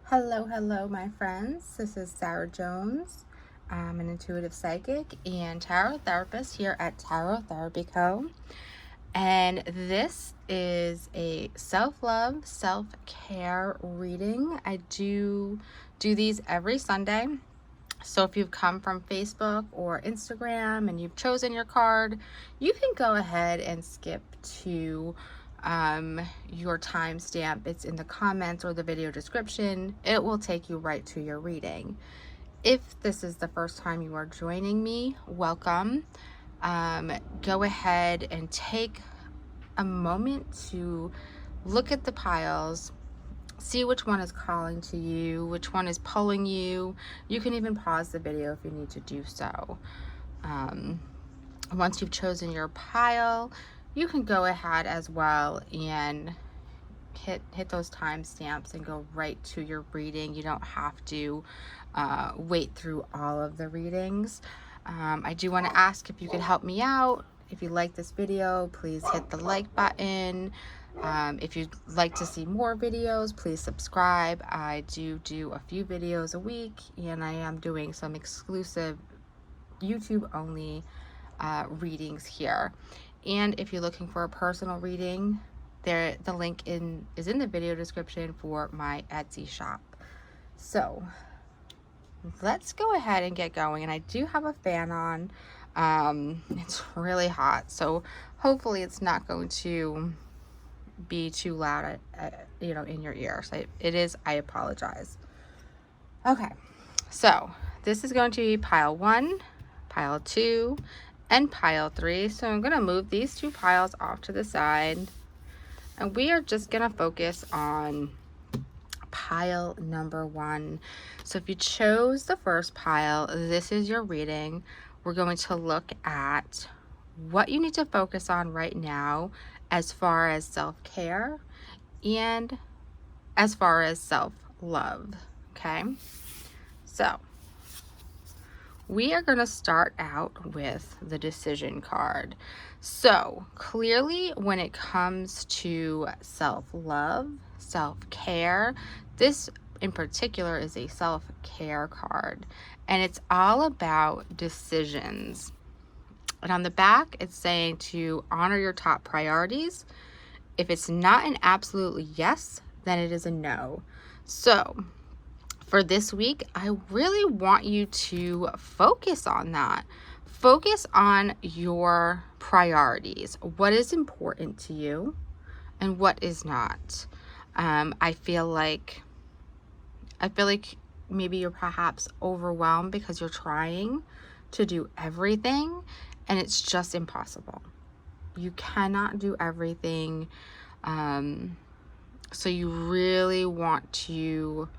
Hello, my friends. This is Sarah Jones. I'm an intuitive psychic and tarot therapist here at Tarot Therapy Co. And this is a self-love, self-care reading. I do these every Sunday. So if you've come from Facebook or Instagram and you've chosen your card, you can go ahead and skip to your timestamp. It's in the comments or the video description. It will take you right to your reading. If this is the first time you are joining me, welcome. Go ahead and take a moment to look at the piles, see which one is calling to you, which one is pulling you. You can even pause the video if you need to do so. Once you've chosen your pile, you can go ahead as well and hit those timestamps and go right to your reading. You don't have to wait through all of the readings. I do want to ask if you could help me out. If you like this video, please hit the like button. If you'd like to see more videos, please subscribe. I do a few videos a week, and I am doing some exclusive YouTube only readings here. And if you're looking for a personal reading, the link is in the video description for my Etsy shop. So let's go ahead and get going. And I do have a fan on. It's really hot, so hopefully it's not going to be too loud in your ears. It is. I apologize. Okay, so this is going to be pile 1, pile 2, and pile 3. So I'm going to move these two piles off to the side, and we are just going to focus on pile number 1. So if you chose the first pile, this is your reading. We're going to look at what you need to focus on right now as far as self-care and as far as self-love. Okay, so we are going to start out with the decision card. So clearly, when it comes to self-love, self-care, this in particular is a self-care card, and it's all about decisions. And on the back, it's saying to honor your top priorities. If it's not an absolutely yes, then it is a no. So for this week, I really want you to focus on that. Focus on your priorities. What is important to you and what is not. I feel like maybe you're perhaps overwhelmed because you're trying to do everything and it's just impossible. You cannot do everything. So you really want to,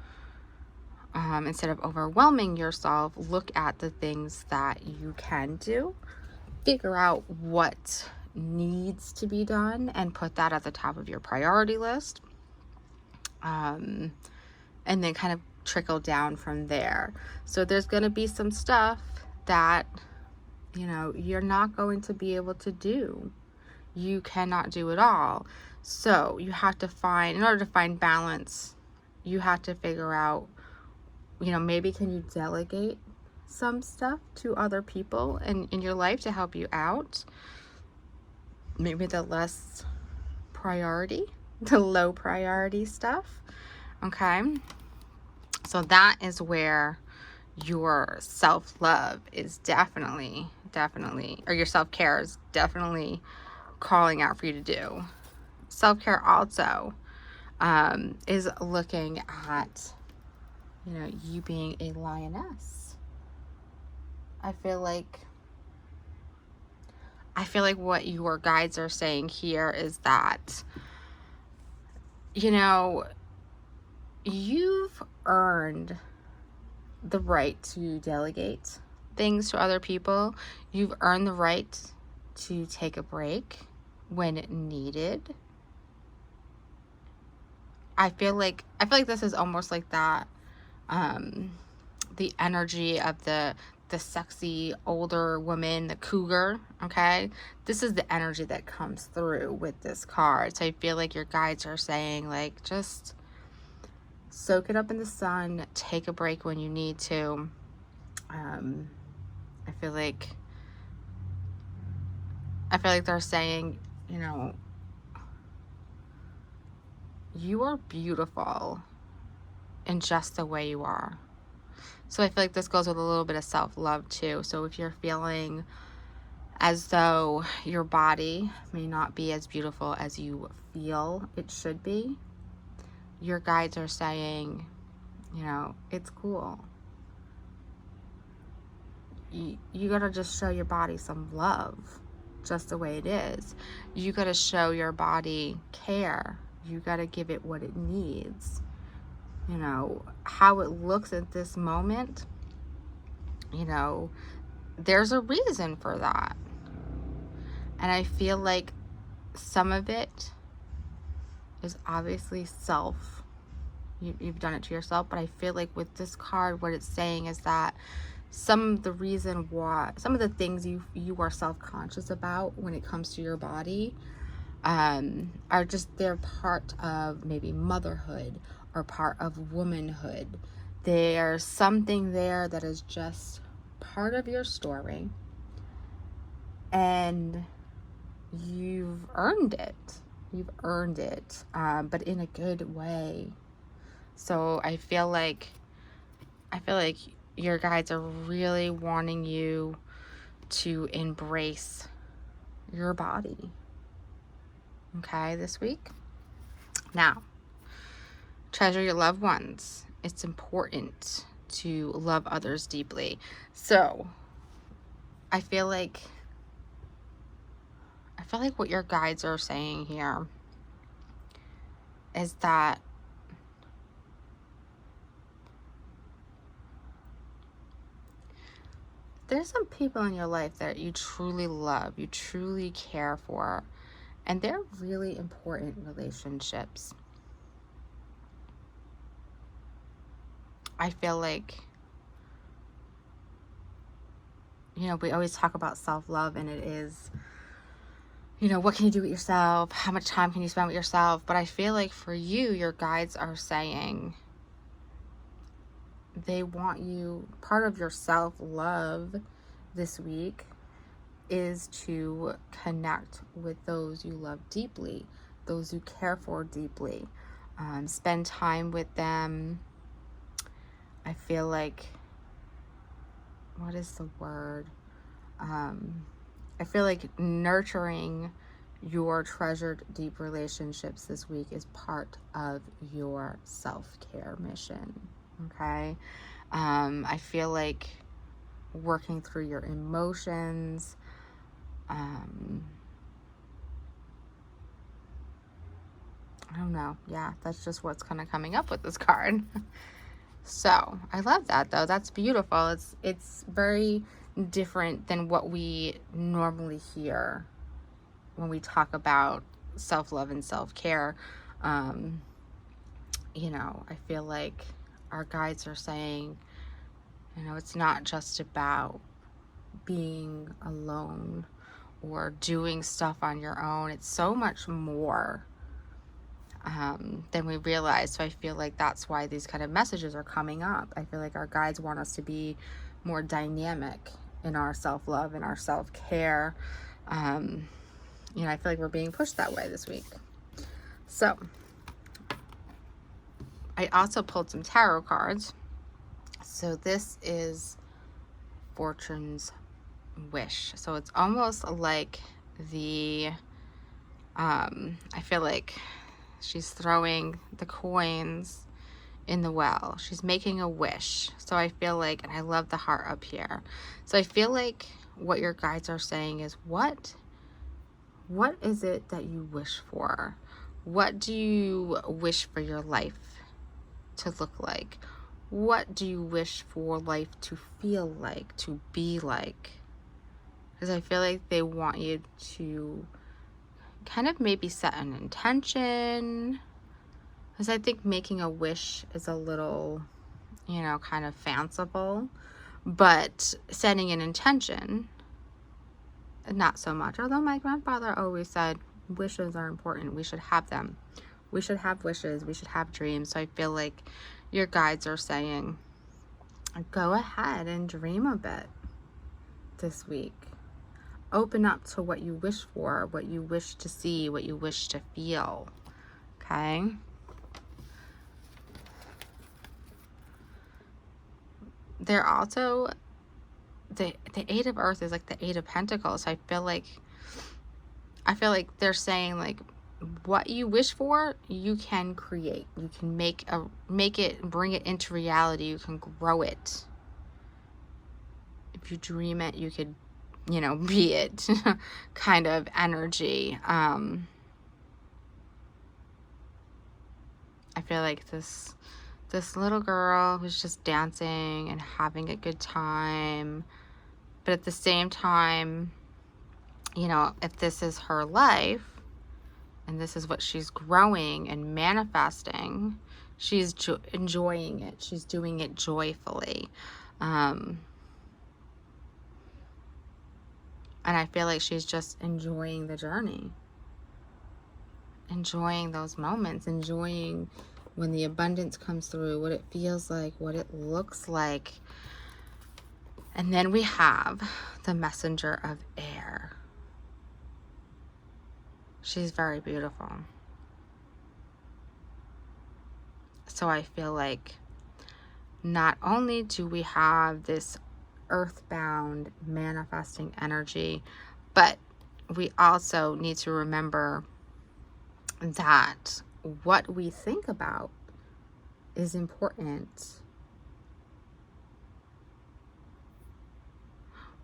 instead of overwhelming yourself, look at the things that you can do, figure out what needs to be done, and put that at the top of your priority list. And then kind of trickle down from there. So there's going to be some stuff that, you're not going to be able to do. You cannot do it all. So you have to in order to find balance, you have to figure out, maybe can you delegate some stuff to other people in your life to help you out? Maybe the less priority, the low priority stuff. Okay. So that is where your self-love is definitely, or your self-care is definitely calling out for you to do. Self-care also is looking at, you being a lioness. I feel like what your guides are saying here is that, you've earned the right to delegate things to other people. You've earned the right to take a break when needed. I feel like this is almost like that, the energy of the sexy older woman, the cougar. Okay, this is the energy that comes through with this card. So I feel like your guides are saying, like, just soak it up in the sun, take a break when you need to. I feel like they're saying, you know, you are beautiful in just the way you are. So I feel like this goes with a little bit of self-love too. So if you're feeling as though your body may not be as beautiful as you feel it should be, your guides are saying, you know, it's cool. You gotta just show your body some love, just the way it is. You gotta show your body care. You gotta give it what it needs. You know, how it looks at this moment, you know, there's a reason for that. And I feel like some of it is obviously self. You've done it to yourself, but I feel like with this card, what it's saying is that some of the things you are self-conscious about when it comes to your body are just, they're part of maybe motherhood or part of womanhood. There's something there that is just part of your story, and you've earned it. But in a good way. So I feel like your guides are really wanting you to embrace your body, okay, this week. Now, treasure your loved ones. It's important to love others deeply. So I feel like what your guides are saying here is that there's some people in your life that you truly love, you truly care for, and they're really important relationships. I feel like, you know, we always talk about self-love, and it is, you know, what can you do with yourself? How much time can you spend with yourself? But I feel like for you, your guides are saying they want you, part of your self-love this week is to connect with those you love deeply, those you care for deeply. Spend time with them. I feel like, what is the word? I feel like nurturing your treasured deep relationships this week is part of your self-care mission. Okay. I feel like working through your emotions, I don't know. Yeah, that's just what's kind of coming up with this card. So I love that though. That's beautiful. It's very different than what we normally hear when we talk about self-love and self-care. You know, I feel like our guides are saying, you know, it's not just about being alone or doing stuff on your own. It's so much more than we realize. So I feel like that's why these kind of messages are coming up. I feel like our guides want us to be more dynamic in our self-love and our self-care. You know, I feel like we're being pushed that way this week. So I also pulled some tarot cards. So this is Fortune's Wish. So it's almost like the, I feel like she's throwing the coins in the well. She's making a wish. So I feel like, and I love the heart up here. So I feel like what your guides are saying is, what is it that you wish for? What do you wish for your life to look like? What do you wish for life to feel like, to be like? Because I feel like they want you to kind of maybe set an intention. Because I think making a wish is a little, you know, kind of fanciful. But setting an intention, not so much. Although my grandfather always said wishes are important. We should have them. We should have wishes. We should have dreams. So I feel like your guides are saying, go ahead and dream a bit this week. Open up to what you wish for, what you wish to see, what you wish to feel. Okay? They're also, the Eight of Earth is like the Eight of Pentacles. So I feel like they're saying, like, what you wish for, you can create. You can make it, bring it into reality. You can grow it. If you dream it, you could, you know, be it kind of energy. I feel like this little girl who's just dancing and having a good time, but at the same time, you know, if this is her life and this is what she's growing and manifesting, she's enjoying it. She's doing it joyfully. And I feel like she's just enjoying the journey, enjoying those moments, enjoying when the abundance comes through, what it feels like, what it looks like. And then we have the Messenger of Air. She's very beautiful. So I feel like not only do we have this earthbound manifesting energy, but we also need to remember that what we think about is important.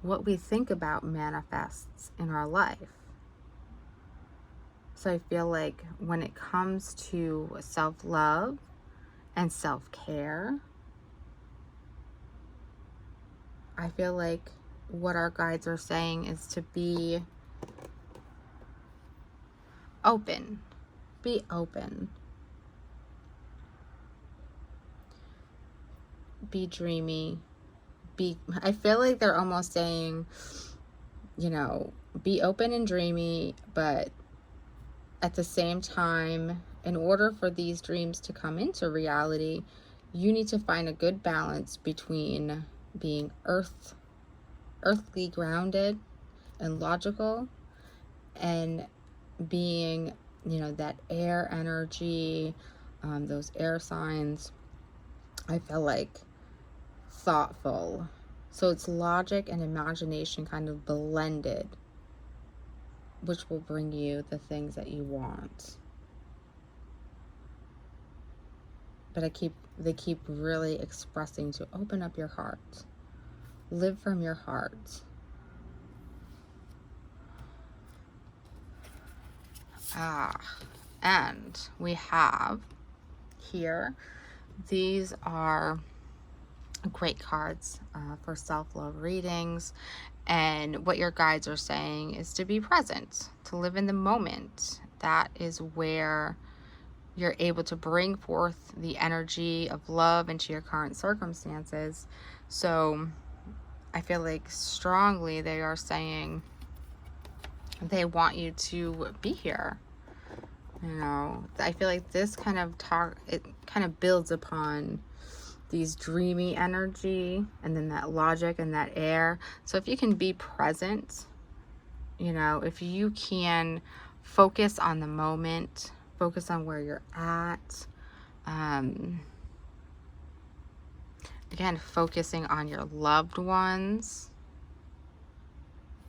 What we think about manifests in our life. So I feel like when it comes to self-love and self-care, I feel like what our guides are saying is to be open. Be open. Be dreamy. I feel like they're almost saying, you know, be open and dreamy, but at the same time, in order for these dreams to come into reality, you need to find a good balance between being earthly grounded and logical, and being, you know, that air energy, those air signs. I feel like thoughtful. So it's logic and imagination kind of blended, which will bring you the things that you want. But they keep really expressing to open up your heart. Live from your heart. And we have here, these are great cards for self-love readings. And what your guides are saying is to be present, to live in the moment. That is where you're able to bring forth the energy of love into your current circumstances. So I feel like strongly they are saying they want you to be here. You know, I feel like this kind of it kind of builds upon these dreamy energy and then that logic and that air. So if you can be present, you know, if you can focus on the moment, focus on where you're at, again, focusing on your loved ones,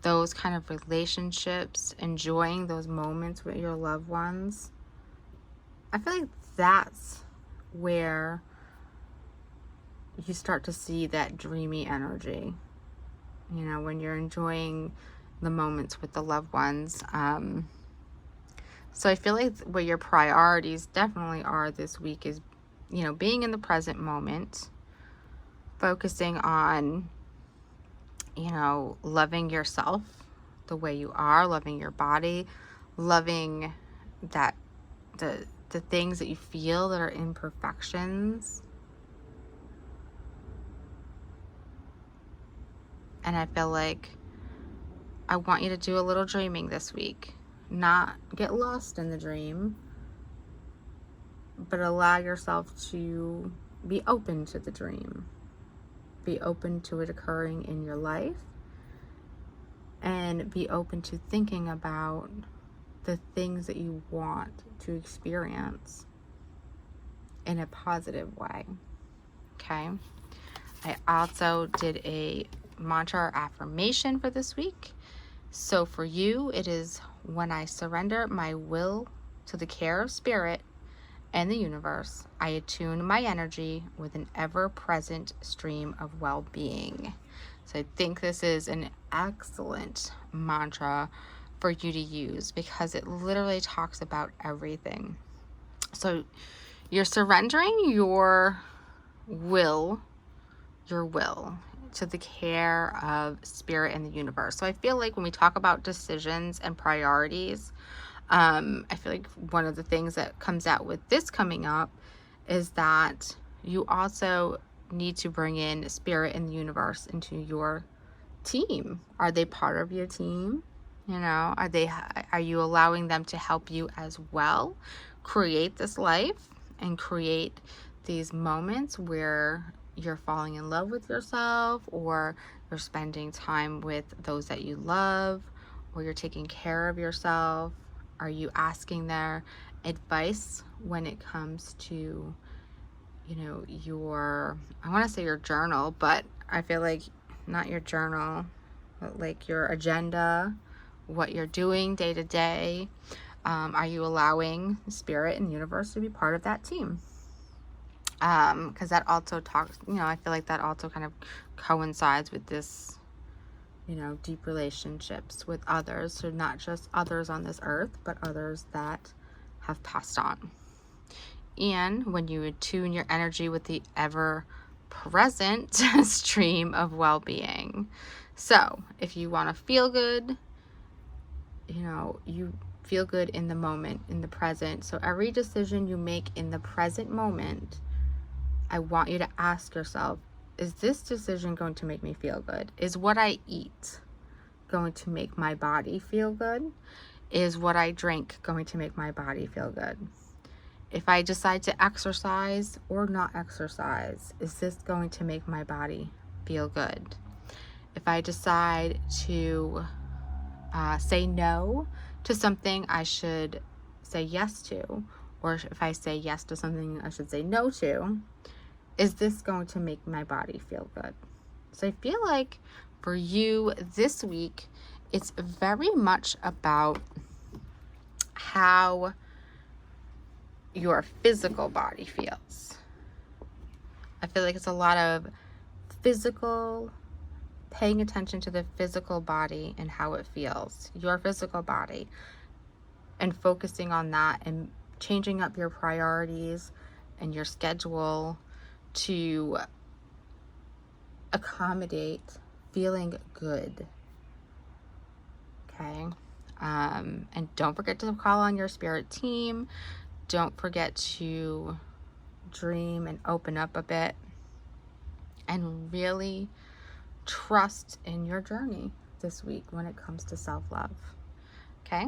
those kind of relationships, enjoying those moments with your loved ones. I feel like that's where you start to see that dreamy energy, you know, when you're enjoying the moments with the loved ones. So I feel like what your priorities definitely are this week is, you know, being in the present moment, focusing on, you know, loving yourself the way you are, loving your body, loving that the things that you feel that are imperfections. And I feel like I want you to do a little dreaming this week. Not get lost in the dream, but allow yourself to be open to the dream. Be open to it occurring in your life, and be open to thinking about the things that you want to experience in a positive way. Okay. I also did a mantra or affirmation for this week. So for you, it is: when I surrender my will to the care of spirit and the universe, I attune my energy with an ever-present stream of well-being. So I think this is an excellent mantra for you to use, because it literally talks about everything. So you're surrendering your will to the care of spirit and the universe. So I feel like when we talk about decisions and priorities, I feel like one of the things that comes out with this coming up is that you also need to bring in spirit and the universe into your team. Are they part of your team? You know, are you allowing them to help you as well create this life and create these moments where you're falling in love with yourself, or you're spending time with those that you love, or you're taking care of yourself? Are you asking their advice when it comes to, you know, I want to say your journal, but I feel like not your journal, but like your agenda, what you're doing day to day? Are you allowing spirit and universe to be part of that team? Because that also talks, you know, I feel like that also kind of coincides with this, you know, deep relationships with others. So not just others on this earth, but others that have passed on. And when you attune your energy with the ever present stream of well-being. So if you want to feel good, you know, you feel good in the moment, in the present. So every decision you make in the present moment, I want you to ask yourself, is this decision going to make me feel good? Is what I eat going to make my body feel good? Is what I drink going to make my body feel good? If I decide to exercise or not exercise, is this going to make my body feel good? If I decide to say no to something I should say yes to, or if I say yes to something I should say no to, is this going to make my body feel good? So I feel like for you this week, it's very much about how your physical body feels. I feel like it's a lot of paying attention to the physical body and how it feels, your physical body, and focusing on that and changing up your priorities and your schedule to accommodate feeling good. Okay. And don't forget to call on your spirit team. Don't forget to dream and open up a bit, and really trust in your journey this week when it comes to self-love. Okay.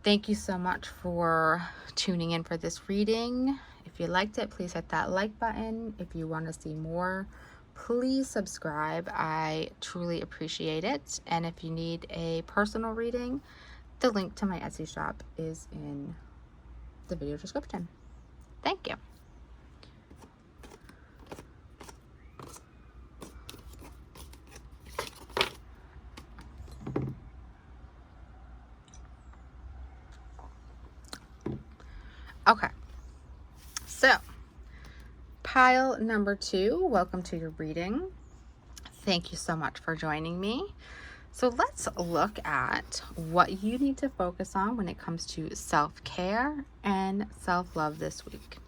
Thank you so much for tuning in for this reading. If you liked it, please hit that like button. If you want to see more, please subscribe. I truly appreciate it. And if you need a personal reading, the link to my Etsy shop is in the video description. Thank you. Okay, so pile number 2, welcome to your reading. Thank you so much for joining me. So let's look at what you need to focus on when it comes to self-care and self-love this week.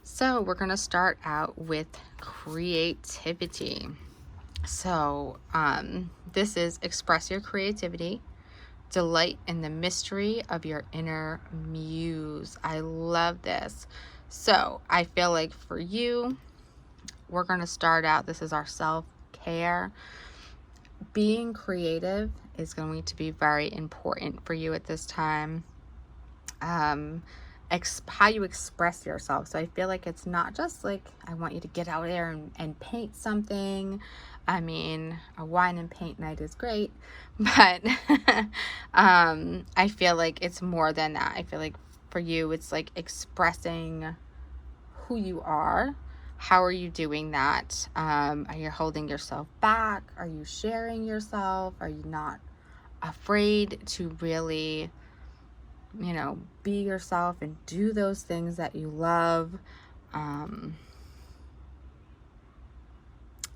So we're going to start out with creativity. So this is express your creativity. Delight in the mystery of your inner muse. I love this. So I feel like for you, we're going to start out, this is our self-care. Being creative is going to be very important for you at this time. And how you express yourself. So I feel like it's not just like, I want you to get out there and paint something. I mean, a wine and paint night is great, but I feel like it's more than that. I feel like for you, it's like expressing who you are. How are you doing that? Are you holding yourself back? Are you sharing yourself? Are you not afraid to really, be yourself and do those things that you love? And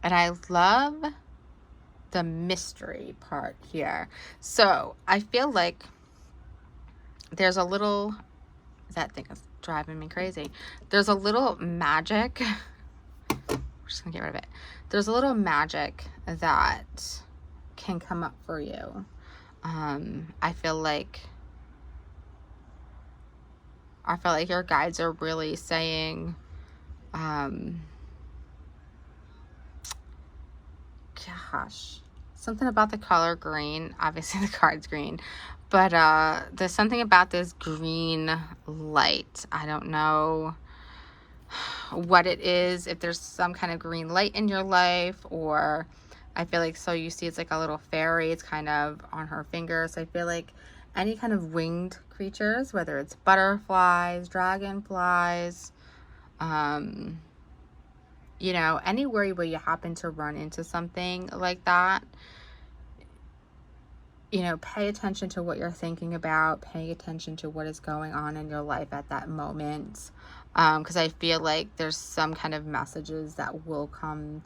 I love the mystery part here. So I feel like there's a little, that thing is driving me crazy. There's a little magic. We're just gonna get rid of it. There's a little magic that can come up for you. I feel like your guides are really saying, gosh, something about the color green. Obviously the card's green, but there's something about this green light. I don't know what it is, if there's some kind of green light in your life, or I feel like, so you see it's like a little fairy, it's kind of on her finger. So I feel like any kind of winged creatures, whether it's butterflies, dragonflies, anywhere where you happen to run into something like that, pay attention to what you're thinking about, pay attention to what is going on in your life at that moment. Because I feel like there's some kind of messages that will come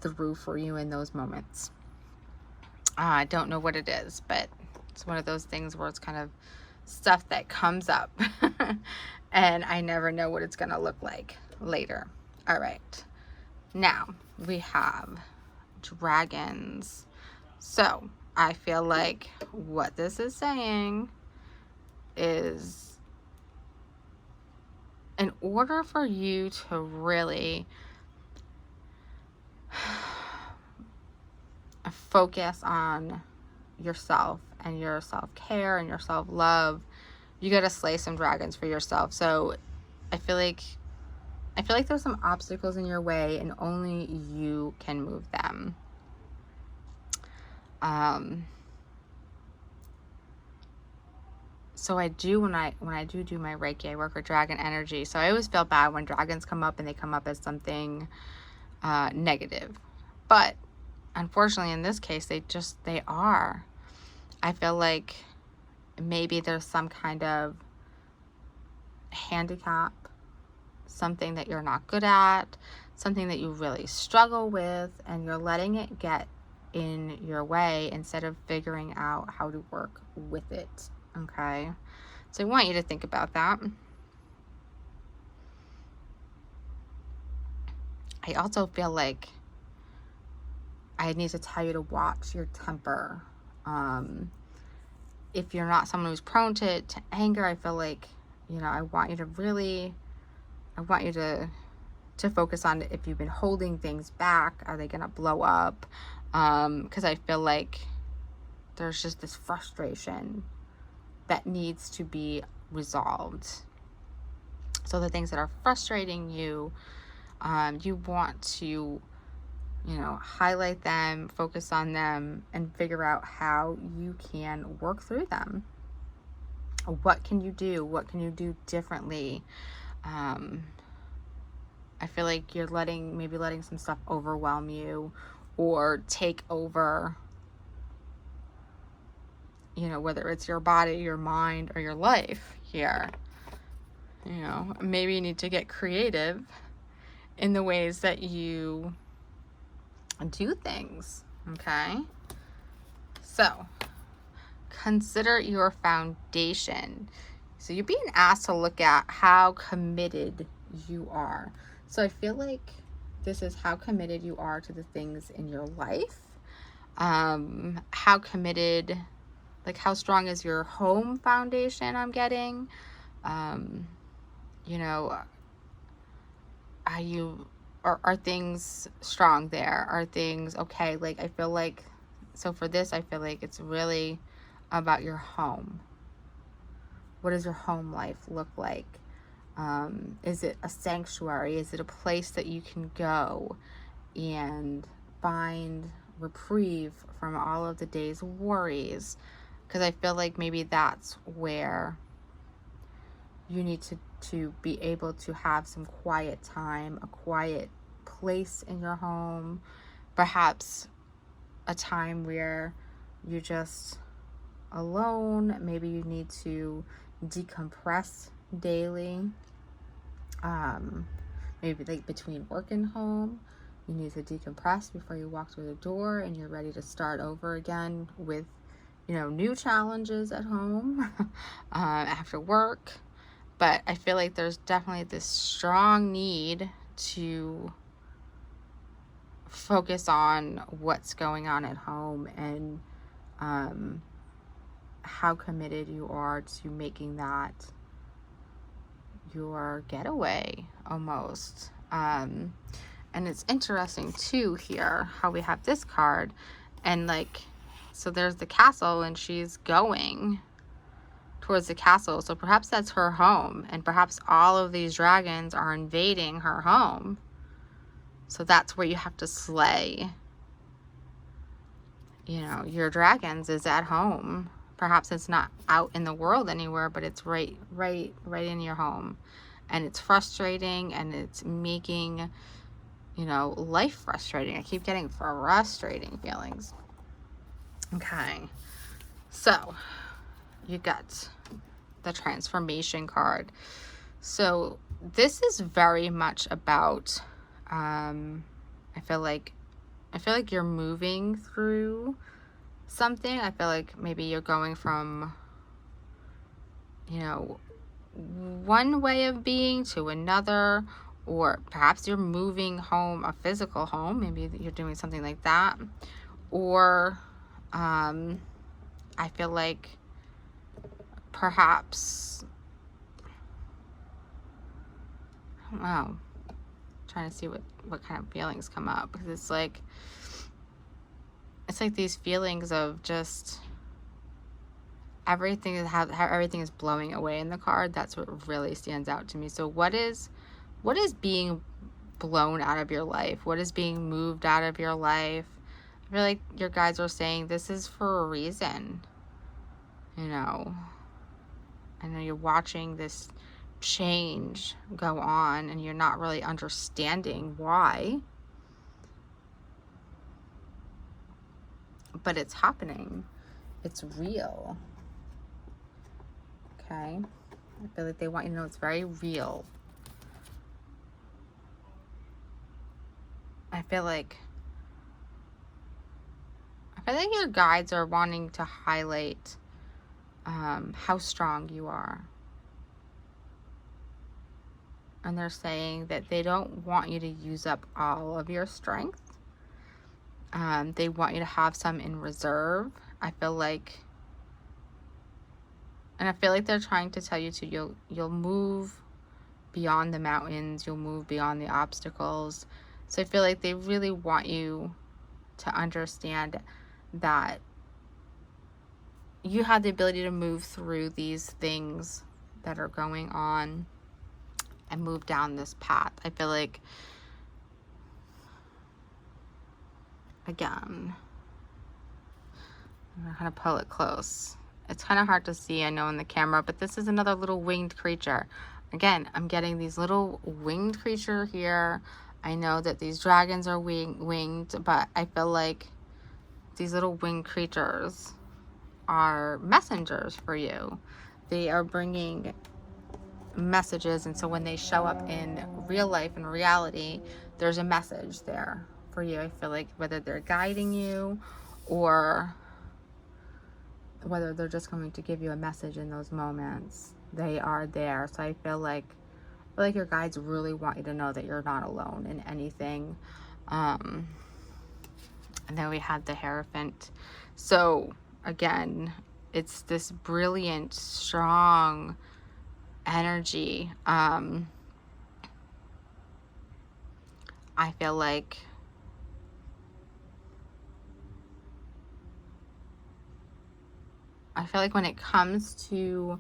through for you in those moments. I don't know what it is, but it's one of those things where it's kind of stuff that comes up and I never know what it's going to look like later. All right. Now we have dragons. So I feel like what this is saying is, in order for you to really focus on yourself and your self-care and your self-love, you got to slay some dragons for yourself. So I feel like there's some obstacles in your way and only you can move them. So I do, when I do my Reiki, I work with dragon energy. So I always feel bad when dragons come up and they come up as something negative. But unfortunately, in this case, they are. I feel like maybe there's some kind of handicap, something that you're not good at, something that you really struggle with, and you're letting it get in your way instead of figuring out how to work with it. Okay, so I want you to think about that. I also feel like I need to tell you to watch your temper. If you're not someone who's prone to anger, I feel like, I want you to focus on, if you've been holding things back, are they going to blow up? Because I feel like there's just this frustration that needs to be resolved. So the things that are frustrating you, you want to, highlight them, focus on them, and figure out how you can work through them. What can you do? What can you do differently? I feel like you're letting some stuff overwhelm you or take over, whether it's your body, your mind, or your life here. Maybe you need to get creative in the ways that you do things. Okay? So, consider your foundation. So you're being asked to look at how committed you are. So I feel like this is how committed you are to the things in your life. How committed, like how strong is your home foundation, I'm getting. Are things strong there? Are things okay? Like, I feel like, so for this, I feel like it's really about your home. What does your home life look like? Is it a sanctuary? Is it a place that you can go and find reprieve from all of the day's worries? Because I feel like maybe that's where you need to be able to have some quiet time, a quiet place in your home, perhaps a time where you're just alone. Maybe you need to decompress daily. Maybe like between work and home, you need to decompress before you walk through the door and you're ready to start over again with, new challenges at home after work. But I feel like there's definitely this strong need to focus on what's going on at home and how committed you are to making that your getaway almost. And it's interesting too here how we have this card, and like, so there's the castle and she's going towards the castle. So perhaps that's her home, and perhaps all of these dragons are invading her home. So that's where you have to slay, your dragons is at home. Perhaps it's not out in the world anywhere, but it's right in your home. And it's frustrating, and it's making, life frustrating. I keep getting frustrating feelings. Okay. So you got the transformation card. So this is very much about, I feel like you're moving through something. I feel like maybe you're going from, one way of being to another, or perhaps you're moving home, a physical home. Maybe you're doing something like that. Or I feel like perhaps, I don't know, trying to see what kind of feelings come up, because it's like these feelings of just everything is how everything is blowing away in the card. That's what really stands out to me. So what is being blown out of your life? What is being moved out of your life? I feel like your guides are saying this is for a reason. I know you're watching this change go on and you're not really understanding why, but it's happening. It's real. Okay? I feel like they want you to know it's very real. I feel like your guides are wanting to highlight how strong you are. And they're saying that they don't want you to use up all of your strength. They want you to have some in reserve. I feel like they're trying to tell you you'll move beyond the mountains, you'll move beyond the obstacles. So I feel like they really want you to understand that you have the ability to move through these things that are going on and move down this path. I feel like, again, I'm going to pull it close. It's kind of hard to see, I know, in the camera, but this is another little winged creature. Again, I'm getting these little winged creature here. I know that these dragons are winged, but I feel like these little winged creatures are messengers for you. They are bringing messages, and so when they show up in real life and reality, there's a message there for you. I feel like whether they're guiding you or whether they're just going to give you a message in those moments, they are there. So I feel like your guides really want you to know that you're not alone in anything. And then we had the Hierophant. So again, it's this brilliant, strong energy. I feel like when it comes to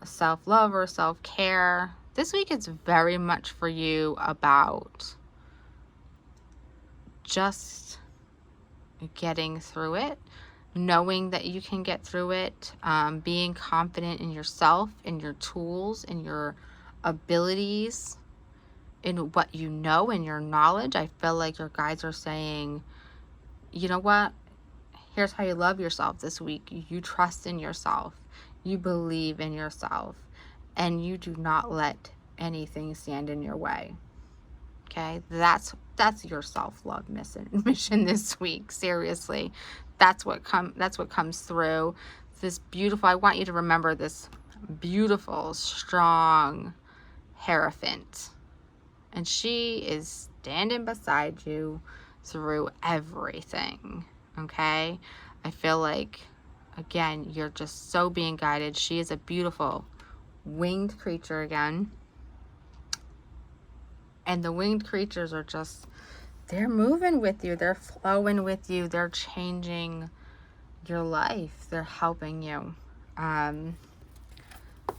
self-love or self-care, this week it's very much for you about just getting through it, knowing that you can get through it, being confident in yourself, in your tools, in your abilities, in what you know, in your knowledge. I feel like your guides are saying, you know what? Here's how you love yourself this week. You trust in yourself. You believe in yourself. And you do not let anything stand in your way. Okay? That's your self-love mission this week. Seriously. That's what comes through. This beautiful, I want you to remember this beautiful, strong Hierophant. And she is standing beside you through everything. Okay? I feel like, again, you're just so being guided. She is a beautiful winged creature again. And the winged creatures are just, they're moving with you. They're flowing with you. They're changing your life. They're helping you.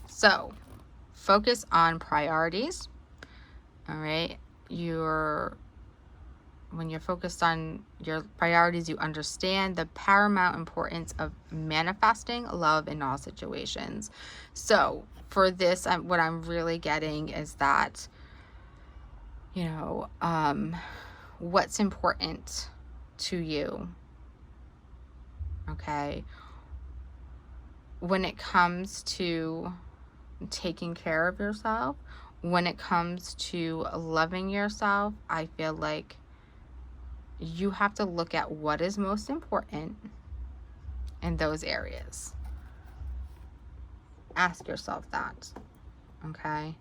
So, focus on priorities. All right? When you're focused on your priorities, you understand the paramount importance of manifesting love in all situations. So for this, what I'm really getting is that, what's important to you, okay? When it comes to taking care of yourself, when it comes to loving yourself, I feel like you have to look at what is most important in those areas. Ask yourself that, okay?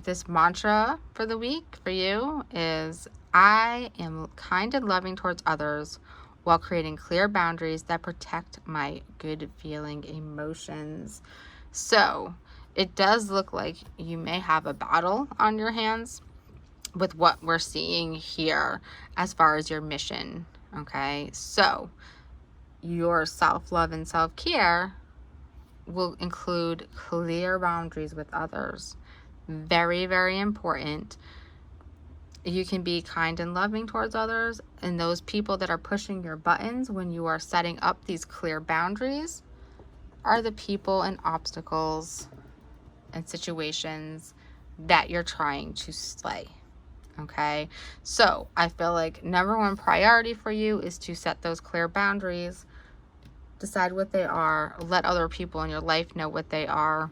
This mantra for the week for you is, I am kind and loving towards others while creating clear boundaries that protect my good feeling emotions. So it does look like you may have a battle on your hands with what we're seeing here as far as your mission, okay? So your self-love and self-care will include clear boundaries with others. Very, very important. You can be kind and loving towards others, and those people that are pushing your buttons when you are setting up these clear boundaries are the people and obstacles and situations that you're trying to slay. Okay? So I feel like number one priority for you is to set those clear boundaries, decide what they are, let other people in your life know what they are.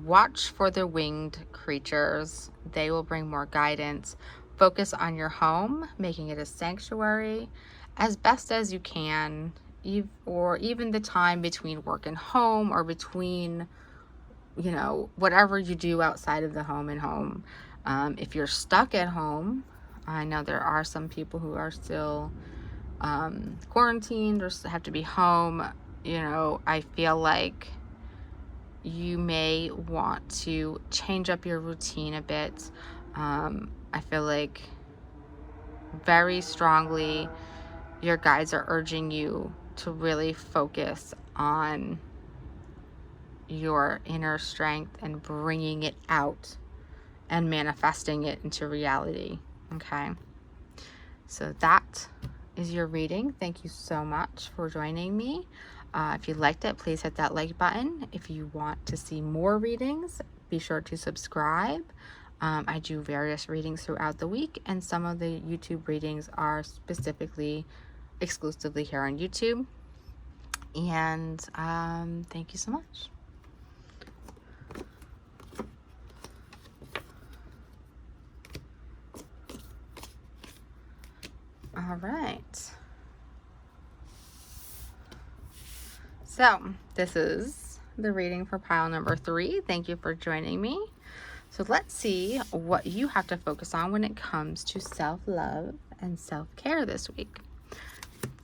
Watch for the winged creatures. They will bring more guidance. Focus on your home, making it a sanctuary as best as you can, or even the time between work and home, or between, whatever you do outside of the home and home. If you're stuck at home, I know there are some people who are still quarantined or have to be home. I feel like you may want to change up your routine a bit. I feel like very strongly your guides are urging you to really focus on your inner strength and bringing it out and manifesting it into reality. Okay? So that is your reading. Thank you so much for joining me. If you liked it, please hit that like button. If you want to see more readings, be sure to subscribe. I do various readings throughout the week, and some of the YouTube readings are exclusively here on YouTube. And thank you so much. All right. So this is the reading for pile number 3. Thank you for joining me. So let's see what you have to focus on when it comes to self-love and self-care this week.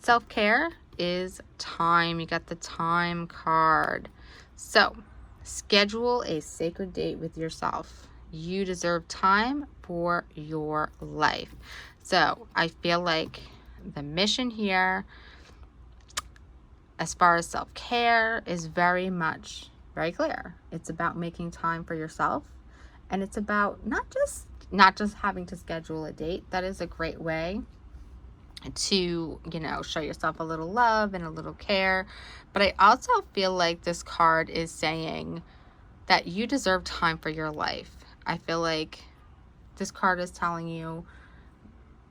Self-care is time. You got the time card. So schedule a sacred date with yourself. You deserve time for your life. So I feel like the mission here, as far as self-care, is very clear. It's about making time for yourself, and it's about not just having to schedule a date. That is a great way to, show yourself a little love and a little care. But I also feel like this card is saying that you deserve time for your life. I feel like this card is telling you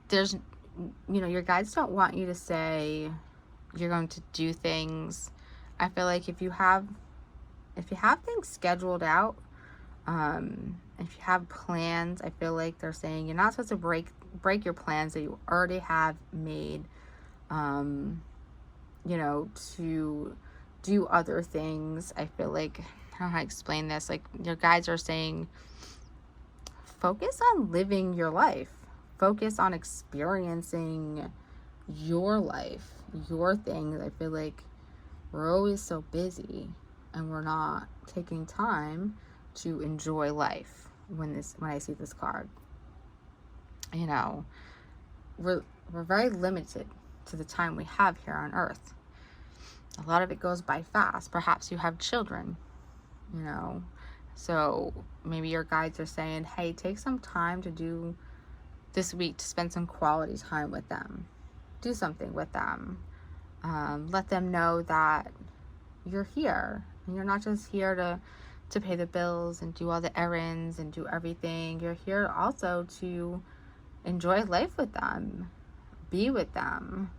your guides don't want you to say you're going to do things. I feel like if you have things scheduled out, if you have plans, I feel like they're saying you're not supposed to break your plans that you already have made, to do other things. I feel like, I don't know how to explain this. Like, your guides are saying, focus on living your life. Focus on experiencing your life, your things. I feel like we're always so busy and we're not taking time to enjoy life when I see this card. We're very limited to the time we have here on earth. A lot of it goes by fast. Perhaps you have children, so maybe your guides are saying, hey, take some time to do this week to spend some quality time with them. Do something with them. Let them know that you're here. And you're not just here to pay the bills and do all the errands and do everything. You're here also to enjoy life with them. Be with them.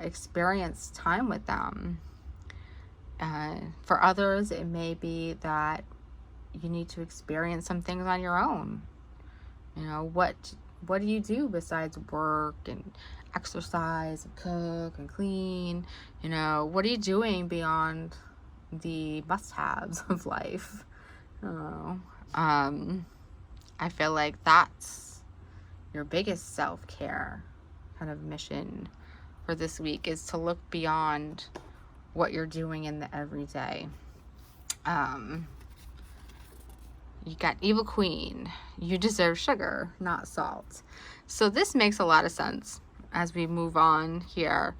Experience time with them. For others, it may be that you need to experience some things on your own. What do you do besides work and exercise and cook and clean? What are you doing beyond the must-haves of life? I feel like that's your biggest self-care kind of mission for this week, is to look beyond what you're doing in the everyday. You got Evil Queen. You deserve sugar, not salt. So this makes a lot of sense as we move on here.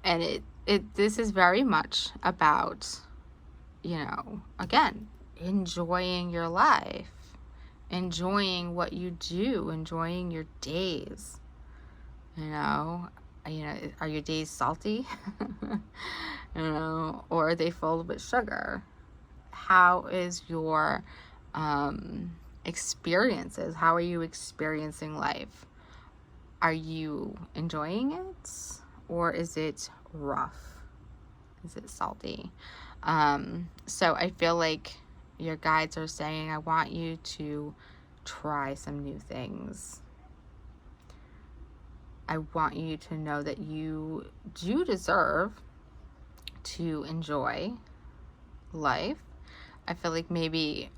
And this is very much about, again, enjoying your life, enjoying what you do, enjoying your days. Are your days salty? Or are they full with sugar? How is your experiences? How are you experiencing life? Are you enjoying it, or is it rough? Is it salty? So I feel like your guides are saying, I want you to try some new things. I want you to know that you do deserve to enjoy life. I feel like maybe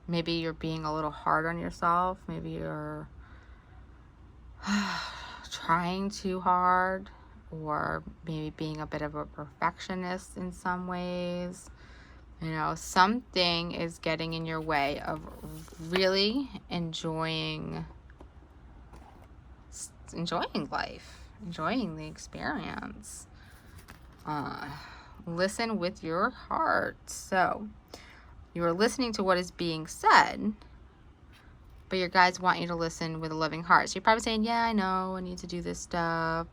you're being a little hard on yourself. Maybe you're trying too hard, or maybe being a bit of a perfectionist in some ways. Something is getting in your way of really enjoying life, enjoying the experience. Listen with your heart. So you are listening to what is being said, but your guides want you to listen with a loving heart. So you're probably saying, yeah, I know I need to do this stuff.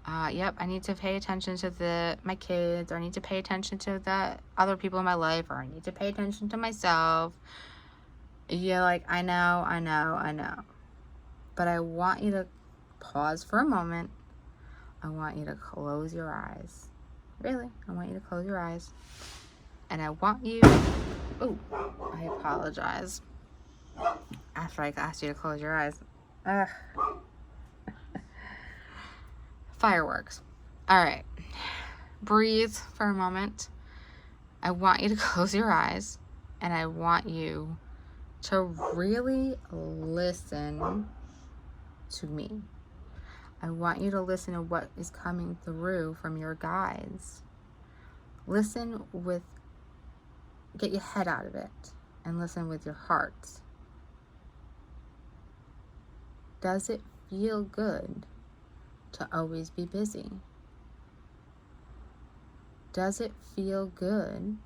Yep, I need to pay attention to my kids, or I need to pay attention to the other people in my life, or I need to pay attention to myself. You're like, I know. But I want you to pause for a moment. I want you to close your eyes. Really, I want you to close your eyes. And I want you... Oh, I apologize. After I asked you to close your eyes. Fireworks. All right. Breathe for a moment. I want you to close your eyes. And I want you to really listen to me. I want you to listen to what is coming through from your guides. Get your head out of it and listen with your heart. Does it feel good to always be busy? Does it feel good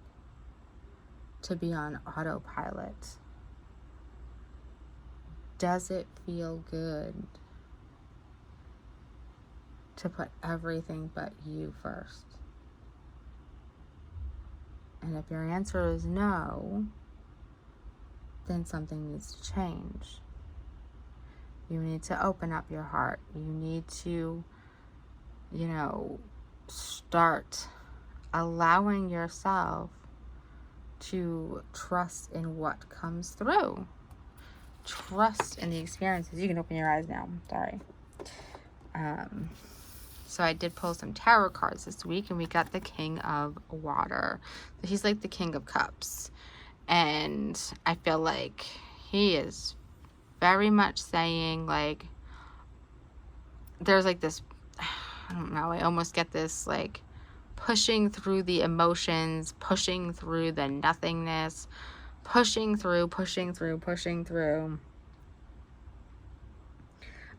to be on autopilot? Does it feel good to put everything but you first? And if your answer is no, then something needs to change. You need to open up your heart. You need to, start allowing yourself to trust in what comes through. Trust in the experiences. You can open your eyes now. Sorry. So I did pull some tarot cards this week, and we got the King of Water. So he's like the King of Cups. And I feel like he is very much saying, like, there's like this, I don't know, I almost get this like pushing through the emotions, pushing through the nothingness, pushing through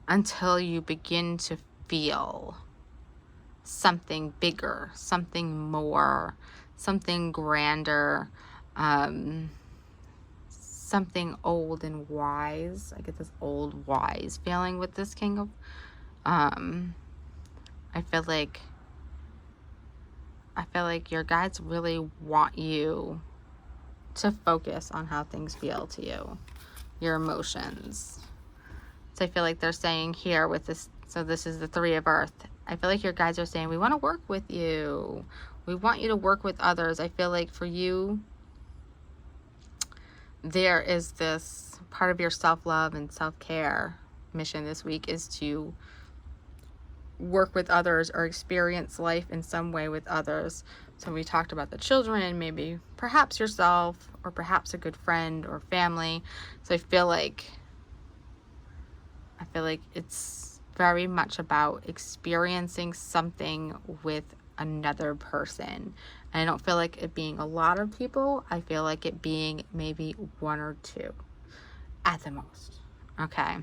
until you begin to feel something bigger, something more, something grander, something old and wise. I get this old wise feeling with this King of, I feel like your guides really want you to focus on how things feel to you, your emotions. So I feel like they're saying here with this, so this is the Three of Earth. I feel like your guides are saying, we want to work with you. We want you to work with others. I feel like for you, there is this part of your self-love and self-care mission this week is to work with others or experience life in some way with others. So we talked about the children, maybe perhaps yourself, or perhaps a good friend or family. So I feel like it's very much about experiencing something with another person. And I don't feel like it being a lot of people. I feel like it being maybe one or two at the most. Okay.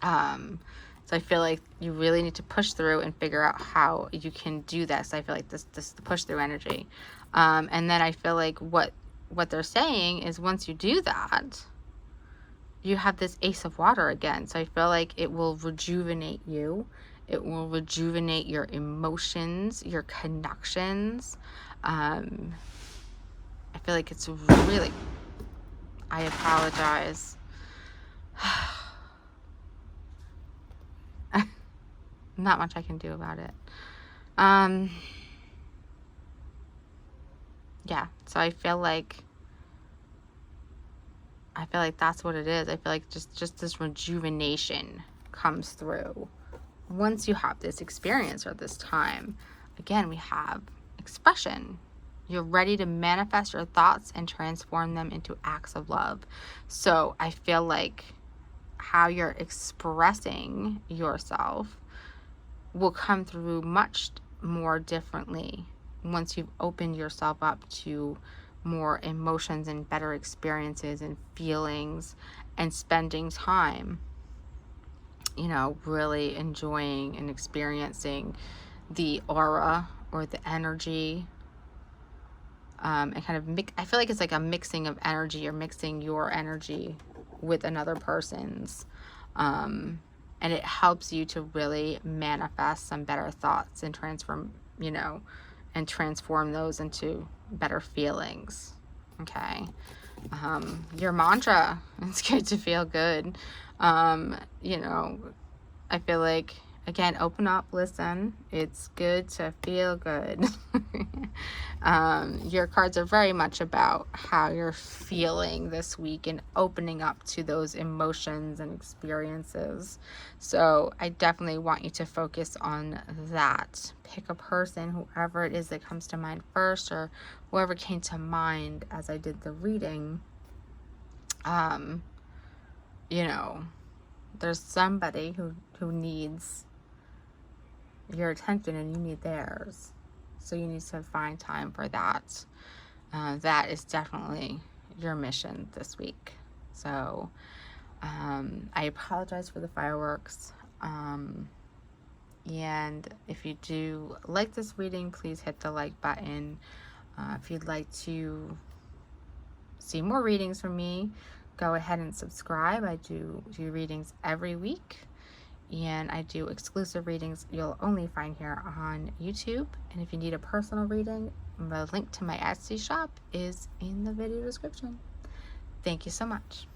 So I feel like you really need to push through and figure out how you can do this. I feel like this is the push through energy. And then I feel like what they're saying is once you do that, you have this Ace of Water again. So I feel like it will rejuvenate you. It will rejuvenate your emotions, your connections. I feel like it's really, I apologize. Not much I can do about it. Yeah, so I feel like that's what it is. I feel like just this rejuvenation comes through once you have this experience or this time. Again, we have expression. You're ready to manifest your thoughts and transform them into acts of love. So I feel like how you're expressing yourself will come through much more differently once you've opened yourself up to more emotions and better experiences and feelings and spending time, really enjoying and experiencing the aura or the energy, and kind of I feel like it's like a mixing of energy. You're mixing your energy with another person's, and it helps you to really manifest some better thoughts and transform those into better feelings. Okay. Your mantra, it's good to feel good. I feel like, again, open up, listen. It's good to feel good. Your cards are very much about how you're feeling this week and opening up to those emotions and experiences. So I definitely want you to focus on that. Pick a person, whoever it is that comes to mind first, or whoever came to mind as I did the reading. There's somebody who needs your attention and you need theirs. So you need to find time for that. That is definitely your mission this week. So I apologize for the fireworks. And if you do like this reading, please hit the like button. If you'd like to see more readings from me, go ahead and subscribe. I do readings every week, and I do exclusive readings you'll only find here on YouTube. And if you need a personal reading, the link to my Etsy shop is in the video description. Thank you so much.